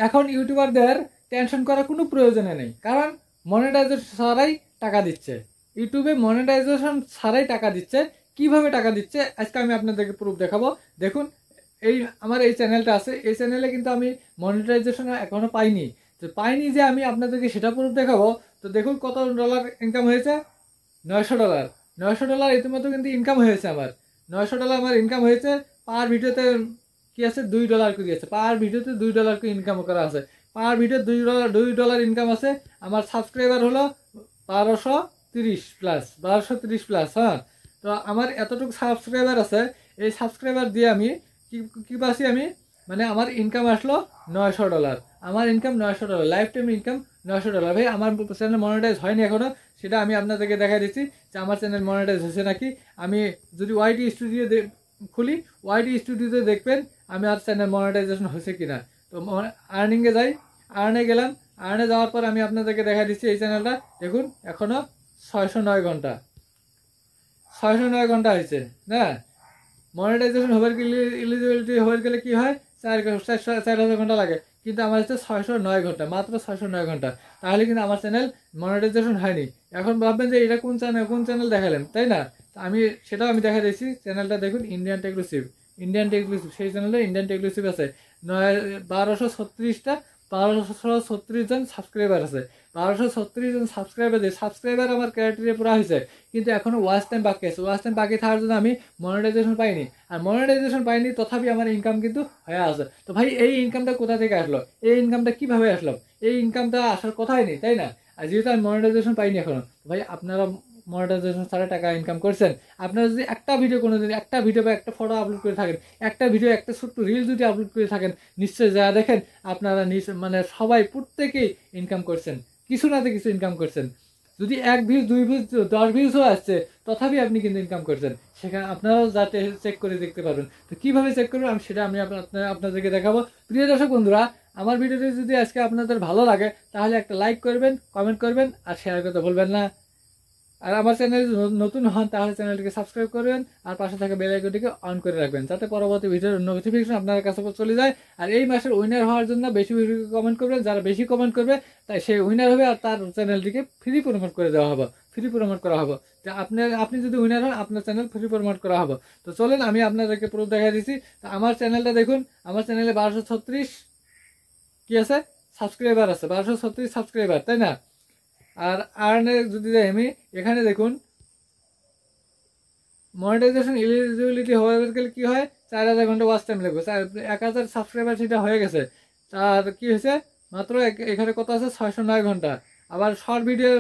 এখন ইউটিউবারদের টেনশন করার কোনো প্রয়োজনে নেই, কারণ মনিটাইজেশন ছাড়াই টাকা দিচ্ছে। ইউটিউবে মনিটাইজেশন ছাড়াই টাকা দিচ্ছে। কিভাবে টাকা দিচ্ছে আজকে আমি আপনাদেরকে প্রুফ দেখাবো। দেখুন, এই আমার এই চ্যানেলটা আছে, এই চ্যানেলে কিন্তু আমি মনিটাইজেশন এখনো পাইনি। তো পাইনি যে আমি আপনাদেরকে সেটা প্রুফ দেখাবো। তো দেখুন কত ডলার ইনকাম হয়েছে, $900। $900 ইতিমধ্যে কিন্তু ইনকাম হয়েছে আমার। $900 আমার ইনকাম হয়েছে। পার ভিডিওতে কি আছে, $2 করে আছে। পার ভিডিওতে $2 করে ইনকাম করা আছে। পার ভিডিও $2 ইনকাম আছে। আমার সাবস্ক্রাইবার হলো 1230+, হ্যাঁ। তো আমার এতটুকু সাবস্ক্রাইবার আছে। এই সাবস্ক্রাইবার দিয়ে আমি কি পাচ্ছি, আমি মানে আমার ইনকাম আসলো $900। আমার ইনকাম $900, লাইফ টাইম ইনকাম $900। ভাই আমার চ্যানেল মনিটাইজ হয়নি এখনো, সেটা আমি আপনাদেরকে দেখাই দিচ্ছি যে আমার চ্যানেল মনিটাইজ হয়েছে নাকি। আমি যদি ওয়াইটি স্টুডিও খুলি, ওয়াইটি স্টুডিওতে দেখবেন আমি আর চ্যানেল মনিটাইজেশন হয়েছে কিনা। তো আর্নিংয়ে যাই, আর্নে গেলাম, আর্নে যাওয়ার পর আমি আপনাদেরকে দেখা দিচ্ছি এই চ্যানেলটা দেখুন এখনো 609 ঘন্টা, 609 ঘন্টা হয়েছে না। মনিটাইজেশন হবার এলিজিবিলিটি হয়ে গেলে কি হয়, 4,000 ঘন্টা লাগে, কিন্তু আমার হচ্ছে 609 ঘন্টা, মাত্র 609 ঘন্টা। তাহলে কিন্তু আমার চ্যানেল মনিটাইজেশন হয়নি। এখন ভাববেন যে এটা কোন চ্যানেল দেখালেন, তাই না? আমি সেটাও আমি দেখা দিয়েছি। চ্যানেলটা দেখুন, ইন্ডিয়ান টেকলুসিভ। সেই চ্যানেলে ইন্ডিয়ান টেকলুসিভ আছে। 1236 জন সাবস্ক্রাইবার আছে। 1236 জন সাবস্ক্রাইবার আমার ক্রাইটেরিয়া পুরা হয়েছে, কিন্তু এখনো ওয়াচ টাইম বাকি আছে। ওয়াচ টাইম বাকি থাকার জন্য আমি মনিটাইজেশন পাইনি। আর মনিটাইজেশন পাইনি, তথাপি আমার ইনকাম কিন্তু হয়ে আছে। তো ভাই এই ইনকামটা কোথা থেকে আসলো, এই ইনকামটা কিভাবে আসলো? এই ইনকামটা আসার কথাই নেই, তাই না? আর যেহেতু আমি মনিটাইজেশন পাইনি এখনো, ভাই আপনারা মনিটাইজেশন ছাড়া টাকা ইনকাম করছেন। আপনারা যদি একটা ভিডিও কোনোদিন, একটা ভিডিও বা একটা ফটো আপলোড করে থাকেন, একটা ভিডিও, একটা ছোট্ট রিল যদি আপলোড করে থাকেন, নিশ্চয়ই যা দেখেন আপনারা মানে সবাই প্রত্যেকেই ইনকাম করছেন, কিছু না কিছু ইনকাম করছেন। যদি 1 ভিউজ, 2 ভিউজ, 10 ভিউজও আসছে, তথাপি আপনি কিন্তু ইনকাম করছেন। সেখানে আপনারাও যাতে চেক করে দেখতে পারবেন। তো কীভাবে চেক করবেন আমি সেটা আপনাদেরকে দেখাবো। প্রিয় দর্শক বন্ধুরা, আমার ভিডিওটি যদি আজকে আপনাদের ভালো লাগে তাহলে একটা লাইক করবেন, কমেন্ট করবেন আর শেয়ার করতে ভুলবেন না। আর আমার চ্যানেল নতুন হন তাহলে চ্যানেলটিকে সাবস্ক্রাইব করবেন আর পাশে থাকা বেল আইকনটিকে অন করে রাখবেন, যাতে পরবর্তী ভিডিওর নোটিফিকেশন আপনার কাছে চলে যায়। আর এই মাসের উইনার হওয়ার জন্য বেশি বেশি কমেন্ট করবেন। যারা বেশি কমেন্ট করবে তাই সে উইনার হবে, আর তার চ্যানেলটিকে ফ্রি প্রমোট করে দেওয়া হবে, ফ্রি প্রমোট করা হবে। যে আপনি যদি উইনার হন আপনার চ্যানেল ফ্রি প্রমোট করা হবে। তো চলেন আমি আপনাদেরকে প্রুফ দেখা দিচ্ছি। তো আমার চ্যানেলটা দেখুন, আমার চ্যানেলে 1236 কি আছে, সাবস্ক্রাইবার আছে। 1236 সাবস্ক্রাইবার, তাই না? আর আর্নে যদি যাই আমি, এখানে দেখুন মনিটাইজেশন এলিজিবিলিটি হয়ে গেলে কি হয়, 4,000 ঘন্টা ওয়াচ টাইম লাগবে। 1,000 সাবস্ক্রাইবার সেটা হয়ে গেছে। তার কি হয়েছে, মাত্র এখানে কত আছে, 609 ঘন্টা। আবার শর্ট ভিডিও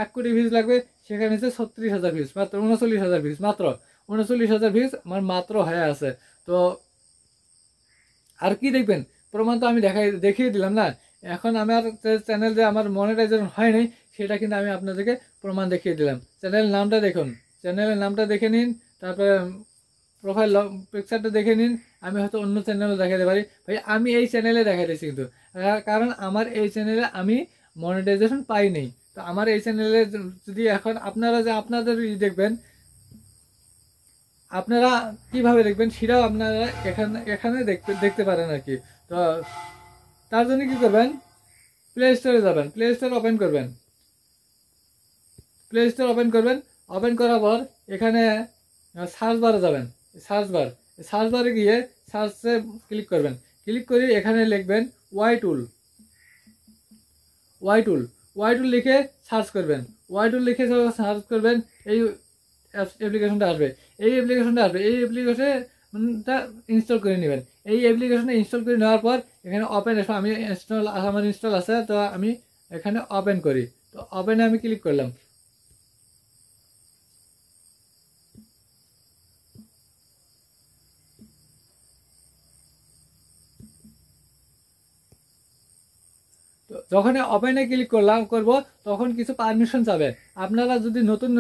1 কোটি ভিউজ লাগবে, সেখানে হচ্ছে 36,000 ভিউজ, মাত্র 39,000 ভিউজ, মাত্র 39,000 ভিউজ আমার মাত্র হয়ে আছে। তো আর কি দেখবেন, প্রমাণ তো আমি দেখিয়ে দিলাম না। এখন আমার চ্যানেল যে আমার মনিটাইজেশন হয়নি সেটা কিন্তু আমি আপনাদেরকে প্রমাণ দেখিয়ে দিলাম। চ্যানেলের নামটা দেখুন, চ্যানেলের নামটা দেখে নিন, তারপরে প্রোফাইল পিকচারটা দেখে নিন। আমি হয়তো অন্য চ্যানেলও দেখাতে পারি, ভাই আমি এই চ্যানেলে দেখাইতেছি কিন্তু, কারণ আমার এই চ্যানেলে আমি মনিটাইজেশন পাইনি। তো আমার এই চ্যানেলে যদি এখন আপনাদের দেখবেন, আপনারা কিভাবে দেখবেন সেটাও আপনারা এখানে দেখতে পারেন আর কি। তো তার জন্য কি করবেন, প্লে স্টোরে যাবেন, প্লে স্টোর ওপেন করবেন, প্লে স্টোর ওপেন করবেন। ওপেন করার পর এখানে সার্চ বারে যাবেন, সার্চ বারে গিয়ে সার্চে ক্লিক করবেন। ক্লিক করে এখানে লিখবেন ওয়াই টুল, ওয়াই টুল লিখে সার্চ করবেন। ওয়াই টুল লিখে সার্চ করবেন, এই অ্যাপ্লিকেশনটা আসবে, এই অ্যাপ্লিকেশনটা ইনস্টল করে নেবেন। এই অ্যাপ্লিকেশনটা ইনস্টল করে নেওয়ার পর এখানে ওপেন আসবে। আমার ইনস্টল আছে, তো আমি এখানে ওপেন করি। তো ওপেনে আমি ক্লিক করলাম। তো যখন ওপেনে ক্লিক করব তখন কিছু পারমিশন যাবে। আপনারা যদি নতুন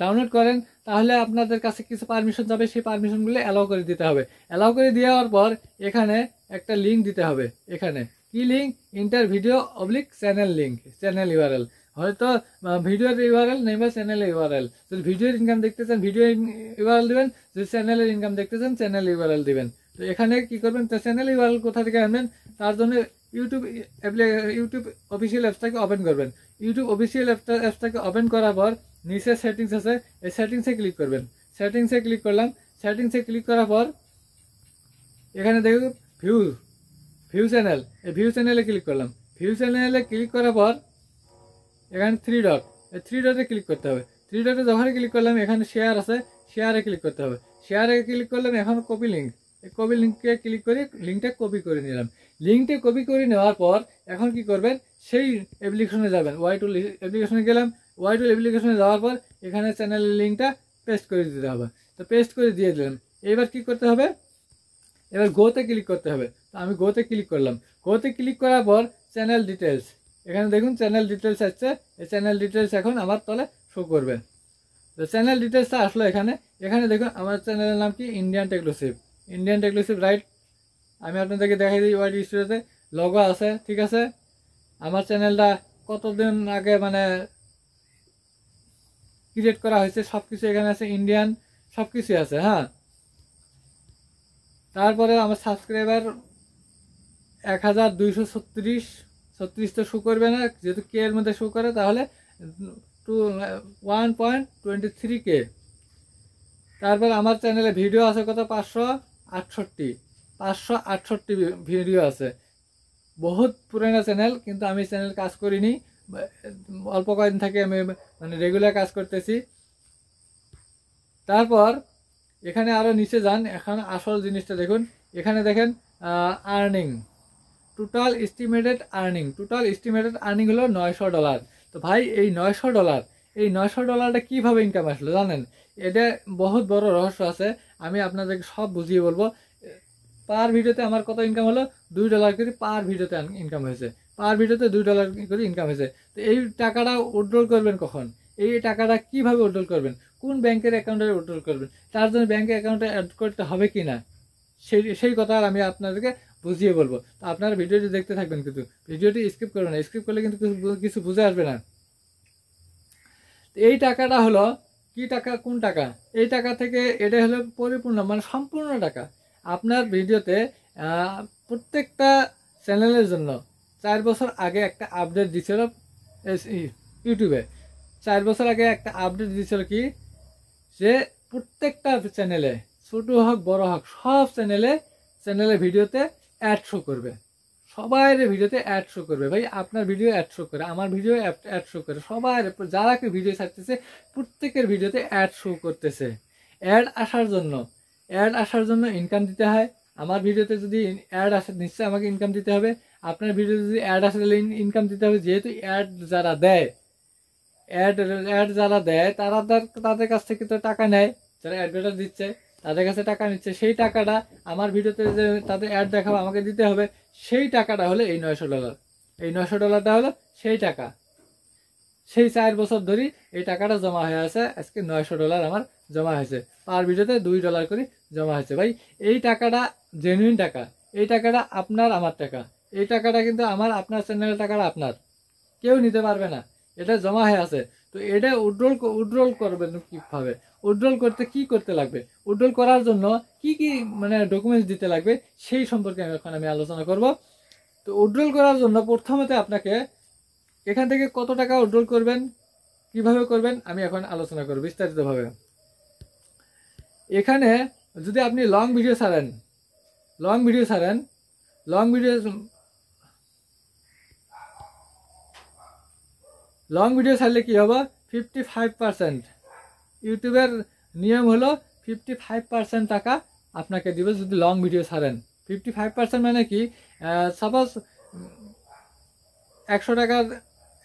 ডাউনলোড করেন তাহলে আপনাদের কাছে কিছু পারমিশন যাবে, সেই পারমিশনগুলো অ্যালাউ করে দিতে হবে। অ্যালাউ করে দেওয়ার পর এখানে একটা লিঙ্ক দিতে হবে। এখানে কি link, inter video oblique channel link, channel URL. হয়তো ভিডিওর ইউআরএল নেই বা চ্যানেলের ইউআরএল। যদি ভিডিওর ইনকাম দেখতে চান ভিডিও ইউআরএল দিবেন, যদি চ্যানেলের ইনকাম দেখতে চান চ্যানেল ইউআরএল দিবেন। তো এখানে কি করবেন, চ্যানেল ইউআরএল কোথা থেকে আনবেন, তার জন্য ইউটিউব অফিসিয়াল অ্যাপসটাকে ওপেন করবেন। ইউটিউব অফিসিয়াল অ্যাপসটাকে ওপেন করার পর নিচে সেটিংস আছে, এই সেটিংসে ক্লিক করবেন। সেটিংসে ক্লিক করলাম। সেটিংসে ক্লিক করার পর এখানে দেখুন ভিউ চ্যানেল, এই ভিউ চ্যানেলে ক্লিক করলাম। ভিউ চ্যানেলে ক্লিক করার পর এখানে থ্রি ডট, এই থ্রি ডটে ক্লিক করতে হবে। থ্রি ডটে যখনই ক্লিক করলাম এখানে শেয়ার আছে, শেয়ারে ক্লিক করতে হবে। শেয়ারে ক্লিক করলাম। এখন কপি লিঙ্ক, এই কপি লিঙ্কে ক্লিক করে লিঙ্কটা কপি করে নিলাম। লিঙ্কটা কপি করে নেওয়ার পর এখন কি করবেন, সেই অ্যাপ্লিকেশনে যাবেন। ওয়াই টুল অ্যাপ্লিকেশনে গেলাম। ওয়াই টুল অ্যাপ্লিকেশনে যাওয়ার পর এখানে চ্যানেলের লিঙ্কটা পেস্ট করে দিতে হবে। তো পেস্ট করে দিয়ে দিলাম। এবার কি করতে হবে, এবার গোতে ক্লিক করতে হবে। তো আমি গোতে ক্লিক করলাম। গোতে ক্লিক করার পর চ্যানেল ডিটেলস, এখানে দেখুন চ্যানেল ডিটেলস আসছে। এই চ্যানেল ডিটেলস এখন আমার তলে শো করবে। তো চ্যানেল ডিটেলসটা আসলো এখানে। এখানে দেখুন আমার চ্যানেলের নাম কি, Indian Techlusive. Indian Techlusive, right. আমি আপনাদেরকে দেখাই দিই, ওয়াইটি স্টুডিওতে লগো আছে, ঠিক আছে। আমার চ্যানেলটা কতদিন আগে মানে ক্রিয়েট করা হয়েছে সব কিছু এখানে আছে, ইন্ডিয়ান সব কিছু আছে, হ্যাঁ। তারপরে আমার সাবস্ক্রাইবার 1236 তো শো করবে না, যেহেতু কে এর মধ্যে শো করে, তাহলে 1.23K। তারপর আমার চ্যানেলে ভিডিও আছে কত, 568 ভিডিও আছে। বহুত পুরানো চ্যানেল, কিন্তু আমি চ্যানেল কাজ করিনি, অল্প কয়েকদিন থেকে আমি মানে রেগুলার কাজ করতেছি। তারপর এখানে আরও নিচে যান, এখন আসল জিনিসটা দেখুন। এখানে দেখেন আর্নিং, টোটাল এস্টিমেটেড আর্নিং হলো $900। তো ভাই এই $900টা কীভাবে ইনকাম আসলো জানেন? এটা বহুত বড় রহস্য আছে, আমি আপনাদেরকে সব বুঝিয়ে বলবো। পার ভিডিওতে আমার কত ইনকাম হলো, $2 করে পার ভিডিওতে ইনকাম হয়েছে। পার ভিডিওতে $2 করে ইনকাম হয়েছে। তো এই টাকাটা উইথড্রল করবেন কখন, এই টাকাটা কিভাবে উইথড্রল করবেন, কোন ব্যাংকের অ্যাকাউন্টে উইথড্রল করবেন, তার জন্য ব্যাংকের অ্যাকাউন্টে অ্যাড করতে হবে কি না, সেই কথা আমি আপনাদেরকে বুঝিয়ে বলবো। তো আপনারা ভিডিওটি দেখতে থাকবেন, কিন্তু ভিডিওটি স্কিপ করবেন না, স্কিপ করলে কিন্তু কিছু বুঝে আসবে না। এই টাকাটা হলো কি টাকা, কোন টাকা, এই টাকা থেকে এটা হলো পরিপূর্ণ মানে সম্পূর্ণ টাকা। আপনার ভিডিওতে প্রত্যেকটা চ্যানেলের জন্য 4 বছর আগে একটা আপডেট দিছিল ইউটিউবে। 4 বছর আগে একটা আপডেট দিছিল কি, যে প্রত্যেকটা চ্যানেলে, ছোট হোক বড় হোক, সব চ্যানেলে ভিডিওতে অ্যাড শো করবে। সবাই ভিডিওতে অ্যাড শো করবে। ভাই আপনার ভিডিও অ্যাড শো করে, আমার ভিডিও অ্যাড শো করে, সবাই যারা কেউ ভিডিও ছাড়তেছে প্রত্যেকের ভিডিওতে অ্যাড শো করতেছে। অ্যাড আসার জন্য ইনকাম দিতে হয়। আমার ভিডিওতে যদি অ্যাড আসে নিশ্চয়ই আমাকে ইনকাম দিতে হবে। আপনার ভিডিওতে যদি অ্যাড আসে তাহলে ইনকাম দিতে হবে। যেহেতু অ্যাড যারা দেয় তাদের কাছ থেকে তো টাকা নেয়, যারা অ্যাডভার্টাইজ দিচ্ছে তাদের কাছে টাকা নিচ্ছে। সেই টাকাটা আমার ভিডিওতে যে তাদের অ্যাড দেখাবো আমাকে দিতে হবে। সেই টাকাটা হলো এই $900। এই $900টা হলো সেই টাকা। সেই 4 বছর ধরে এই টাকাটা জমা হয়ে আছে। আজকে $900 আমার জমা হয়েছে, পার ভিডিওতে $2 করে জমা হয়েছে। ভাই এই টাকাটা জেনুইন টাকা, এই টাকাটা আপনার আমার টাকা। এই টাকাটা কিন্তু আপনার চ্যানেলের টাকাটা আপনার, কেউ নিতে পারবে না। এটা জমা হয়ে আছে। তো এটা উইথড্রল করবেন কীভাবে, উইথড্রল করতে কি করতে লাগবে, উইথড্রল করার জন্য কি কি মানে ডকুমেন্টস দিতে লাগবে, সেই সম্পর্কে এখন আমি আলোচনা করব। তো উইথড্রল করার জন্য প্রথমত আপনাকে এখান থেকে কত টাকা উইথড্রল করবেন, কিভাবে করবেন, আমি এখন আলোচনা করব বিস্তারিতভাবে। এখানে যদি আপনি লং ভিডিও ছাড়েন, লং ভিডিও ছাড়লে কি হবে, 55%। ইউটিউবের নিয়ম হলো 55% টাকা আপনাকে দিবে যদি লং ভিডিও ছাড়েন। 55% মানে কি, সাপোজ 100 টাকার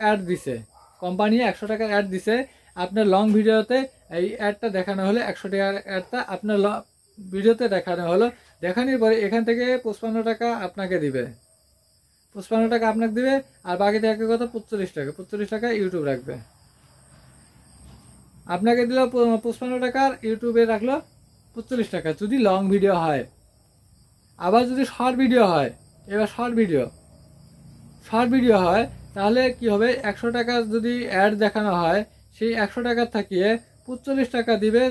অ্যাড দিছে, কোম্পানি 100 টাকার অ্যাড দিছে, আপনার লং ভিডিওতে এই অ্যাডটা দেখানো হলো, 100 টাকার অ্যাডটা আপনার ভিডিওতে দেখানো হলো। দেখানোর পরে এখান থেকে 55 টাকা আপনাকে দিবে, 55 টাকা আপনাকে দিবে। আর বাকি থাকে কত, 45 টাকা ইউটিউব রাখবে। আপনাকে দিল 55 টাকার, ইউটিউবে রাখলো 45 টাকা যদি লং ভিডিও হয়। আবার যদি শর্ট ভিডিও হয়, এবার শর্ট ভিডিও হয় তাহলে কি হবে, 100 টাকা যদি অ্যাড দেখানো হয়, সেই 100 টাকার থাকিয়ে 45 টাকা দিবে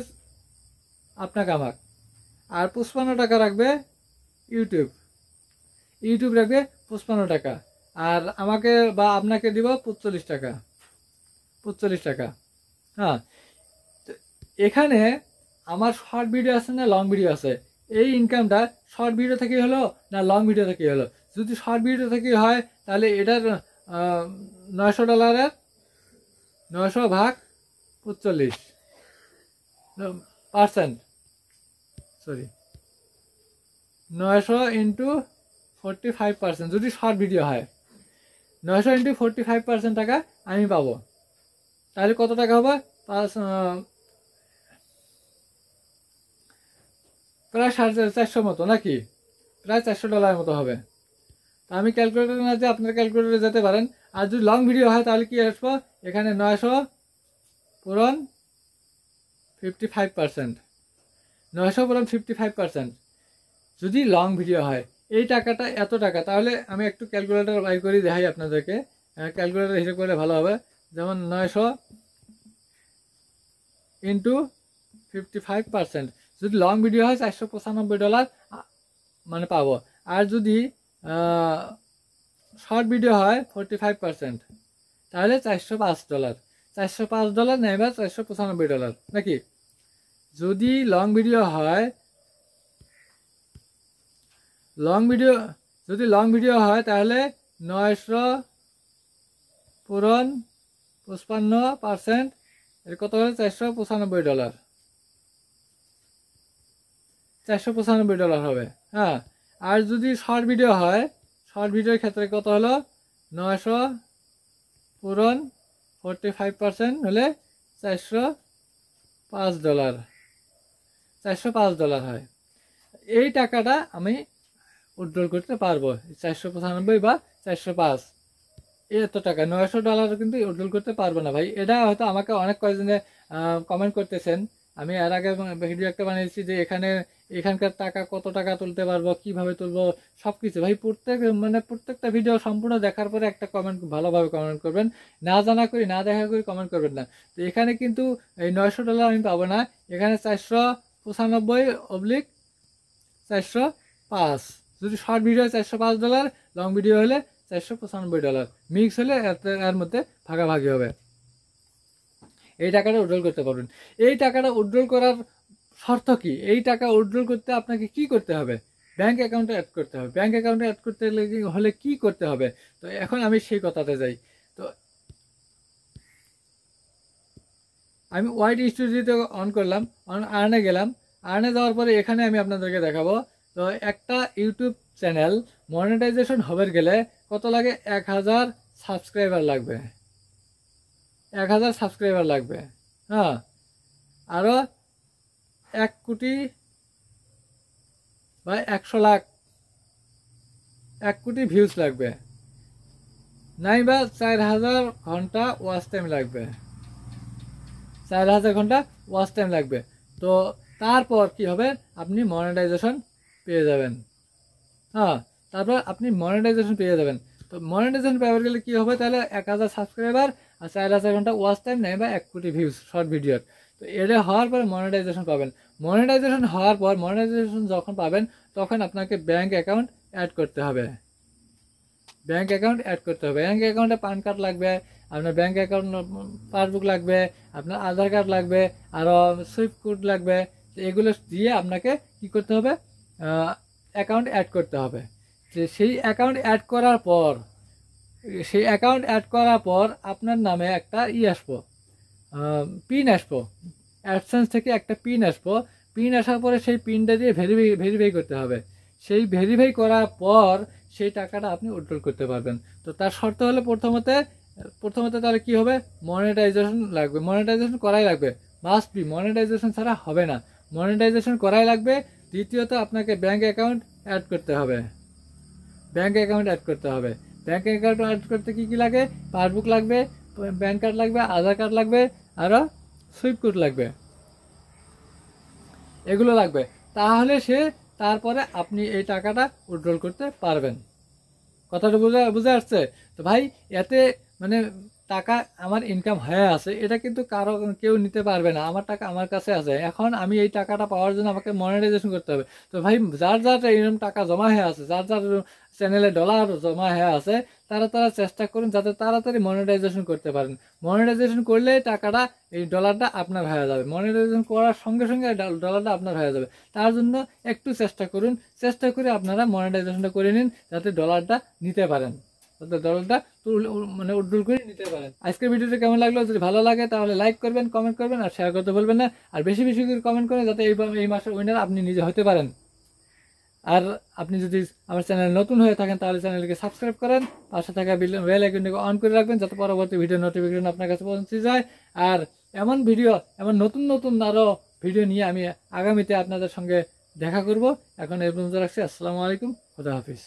আপনাকে আমাকে, আর 55 টাকা রাখবে ইউটিউব রাখবে 55 টাকা, আর আমাকে বা আপনাকে দিব 45 টাকা, 45 টাকা। হ্যাঁ, তো এখানে আমার শর্ট ভিডিও আছে না লং ভিডিও আছে, এই ইনকামটা শর্ট ভিডিও থেকে হলো না লং ভিডিও থেকে হলো? যদি শর্ট ভিডিও থেকে হয় তাহলে এটার $900, 900 ভাগ 45%, সরি 900 ইন্টু 45%, যদি শর্ট ভিডিও হয় 900 ইন্টু 45% টাকা আমি পাবো। তাহলে কত টাকা হবে? প্রায় $450 মতো, নাকি প্রায় $400 মতো হবে। তা আমি ক্যালকুলেটর না যে আপনার ক্যালকুলেটরে যেতে পারেন। আর যদি লং ভিডিও হয় তাহলে কি আসবো, এখানে 900 পূরণ 55%, 900 পূরণ 55%, যদি লং ভিডিও হয় এই টাকাটা এত টাকা। তাহলে আমি একটু ক্যালকুলেটর বাই করে দেখাই আপনাদেরকে, ক্যালকুলেটর হিসেব করলে ভালো হবে। যেমন 900 ইন্টু 55%, যদি লং ভিডিও হয় $495 মানে পাবো। আর যদি শর্ট ভিডিও হয় 45%, তাহলে $405, $405 নাইবা $495, নাকি? যদি লং ভিডিও হয়, যদি লং ভিডিও হয় তাহলে 900 পূরণ 55%, এর কত হলো? $495, $495 হবে। হ্যাঁ, আর যদি শর্ট ভিডিও হয়, শর্ট ভিডিওর ক্ষেত্রে কত হলো? 900 পূরণ 45% হলে $405, $405 হয়। এই টাকাটা আমি উইথড্রল করতে পারবো, 495 বা 405, এত টাকা $900 কিন্তু উইথড্রল করতে পারবো না ভাই। এটা হয়তো আমাকে অনেক কয়েকজনে কমেন্ট করতেছেন। আমি এর আগে ভিডিও একটা বানিয়েছি যে এখানকার টাকা কত টাকা তুলতে পারবো, কিভাবে তুলবো, সবকিছু ভাই প্রত্যেকটা ভিডিও সম্পূর্ণ দেখার পরে একটা কমেন্ট ভালোভাবে কমেন্ট করবেন, না জানা করি না দেখা করি কমেন্ট করবেন না। তো এখানে কিন্তু এই $900 আমি পাবো না, এখানে 495/405, যদি শর্ট ভিডিও হয় $405, লং ভিডিও হলে $495, মিক্স হলে এর মধ্যে ভাগাভাগি হবে। এই টাকাটা উইথড্রল করতে পারবেন। এই টাকাটা উইথড্রল করার শর্ত কি? এই টাকা উইথড্রল করতে আপনাকে কি করতে হবে? ব্যাংক অ্যাকাউন্টে অ্যাড করতে হবে। ব্যাংক অ্যাকাউন্টে অ্যাড করতে হলে কি করতে হবে? তো এখন আমি সেই কথাতে যাই। তো আমি ওয়াইটি স্টুডিওতে অন করলাম, আর্নে গেলাম, আর্নে যাওয়ার পরে এখানে আমি আপনাদেরকে দেখাবো। তো একটা ইউটিউব চ্যানেল মনিটাইজেশন হবে গেলে কত লাগে? 1000 সাবস্ক্রাইবার লাগবে, 1000 সাবস্ক্রাইবার লাগবে। হ্যাঁ, আরও 1 কোটি বা 100 লাখ, 1 কোটি ভিউজ লাগবে, নাইবা 4000 ঘন্টা ওয়াচ টাইম লাগবে, 4000 ঘন্টা ওয়াচ টাইম লাগবে। তো তারপর কি হবে? আপনি মনিটাইজেশন পেয়ে যাবেন। হ্যাঁ, তারপর আপনি মনিটাইজেশন পেয়ে যাবেন। তো মনিটাইজেশন পেয়ে গেলে কি হবে? তাহলে 1000 সাবস্ক্রাইবার আর 4000 ঘন্টা ওয়াচ টাইম নাইবা 1 কোটি ভিউজ শর্ট ভিডিওর। তো এটা হওয়ার পরে মনিটাইজেশন পাবেন। মনিটাইজেশন হওয়ার পর, মনিটাইজেশন যখন পাবেন তখন আপনাকে ব্যাংক অ্যাকাউন্ট অ্যাড করতে হবে। ব্যাংক অ্যাকাউন্ট অ্যাড করতে হবে। ব্যাংক অ্যাকাউন্টে পান কার্ড লাগবে, আপনার ব্যাংক অ্যাকাউন্ট পাসবুক লাগবে, আপনার আধার কার্ড লাগবে, আরও সুইফট কোড লাগবে। তো এগুলো দিয়ে আপনাকে কি করতে হবে? অ্যাকাউন্ট অ্যাড করতে হবে। যে সেই অ্যাকাউন্ট অ্যাড করার পর আপনার নামে একটা আসবো, পিন আসবো, অ্যাডসেন্স থেকে একটা পিন আসবো। পিন আসার পরে সেই পিনটা দিয়ে ভেরিফাই করতে হবে। সেই ভেরিফাই করার পর সেই টাকাটা আপনি উইথড্রল করতে পারবেন। তো তার শর্ত হলো প্রথমত তাহলে কি হবে? মনিটাইজেশন লাগবে, মনিটাইজেশন করাই লাগবে, মাস্ট বি। মনিটাইজেশন ছাড়া হবে না, মনিটাইজেশন করাই লাগবে। দ্বিতীয়ত আপনাকে ব্যাংক অ্যাকাউন্ট অ্যাড করতে হবে, ব্যাংক অ্যাকাউন্ট অ্যাড করতে হবে। ব্যাংক অ্যাকাউন্ট অ্যাড করতে কী কী লাগে? পাসবুক লাগবে, প্যান কার্ড লাগবে, আধার কার্ড লাগবে, আরও সুইফট কোড লাগবে, এগুলো লাগবে। তাহলে তারপরে আপনি এই টাকাটা উইথড্রল করতে পারবেন। কথাটা বুঝে আসছে? তো ভাই এতে মানে টাকা আমার ইনকাম হয়ে আছে, এটা কিন্তু কারো কেউ নিতে পারবে না। আমার টাকা আমার কাছে আছে। এখন আমি এই টাকাটা পাওয়ার জন্য আমাকে মনিটাইজেশন করতে হবে। তো ভাই যার যার এরকম টাকা জমা হয়ে আছে, যার যার চ্যানেলে ডলার জমা হয়ে আছে, তারা চেষ্টা করুন যাতে তাড়াতাড়ি মনিটাইজেশন করতে পারেন। মনিটাইজেশন করলে টাকাটা, এই ডলারটা আপনার হয়ে যাবে। মনিটাইজেশন করার সঙ্গে সঙ্গে ডলারটা আপনার হয়ে যাবে। তার জন্য একটু চেষ্টা করুন, চেষ্টা করে আপনারা মনিটাইজেশনটা করে নিন যাতে ডলারটা নিতে পারেন, যাতে ডলারটা মানে উড্ডুল করে নিতে পারেন। আজকের ভিডিওটা কেমন লাগলো? যদি ভালো লাগে তাহলে লাইক করবেন, কমেন্ট করবেন আর শেয়ার করতে ভুলবেন না। আর বেশি বেশি করে কমেন্ট করেন যাতে এই মাসের উইনার আপনি নিজে হতে পারেন। আর আপনি যদি আমার চ্যানেল নতুন হয়ে থাকেন তাহলে চ্যানেলকে সাবস্ক্রাইব করেন, পাশে থাকা বেল আইকনটিকে অন করে রাখবেন যাতে পরবর্তী ভিডিও নোটিফিকেশন আপনার কাছে পৌঁছে যায়। আর এমন ভিডিও, এমন নতুন নতুন আরও ভিডিও নিয়ে আমি আগামীতে আপনাদের সঙ্গে দেখা করব। এখন এই পর্যন্ত রাখছি। আসসালামু আলাইকুম, খুদা হাফিজ।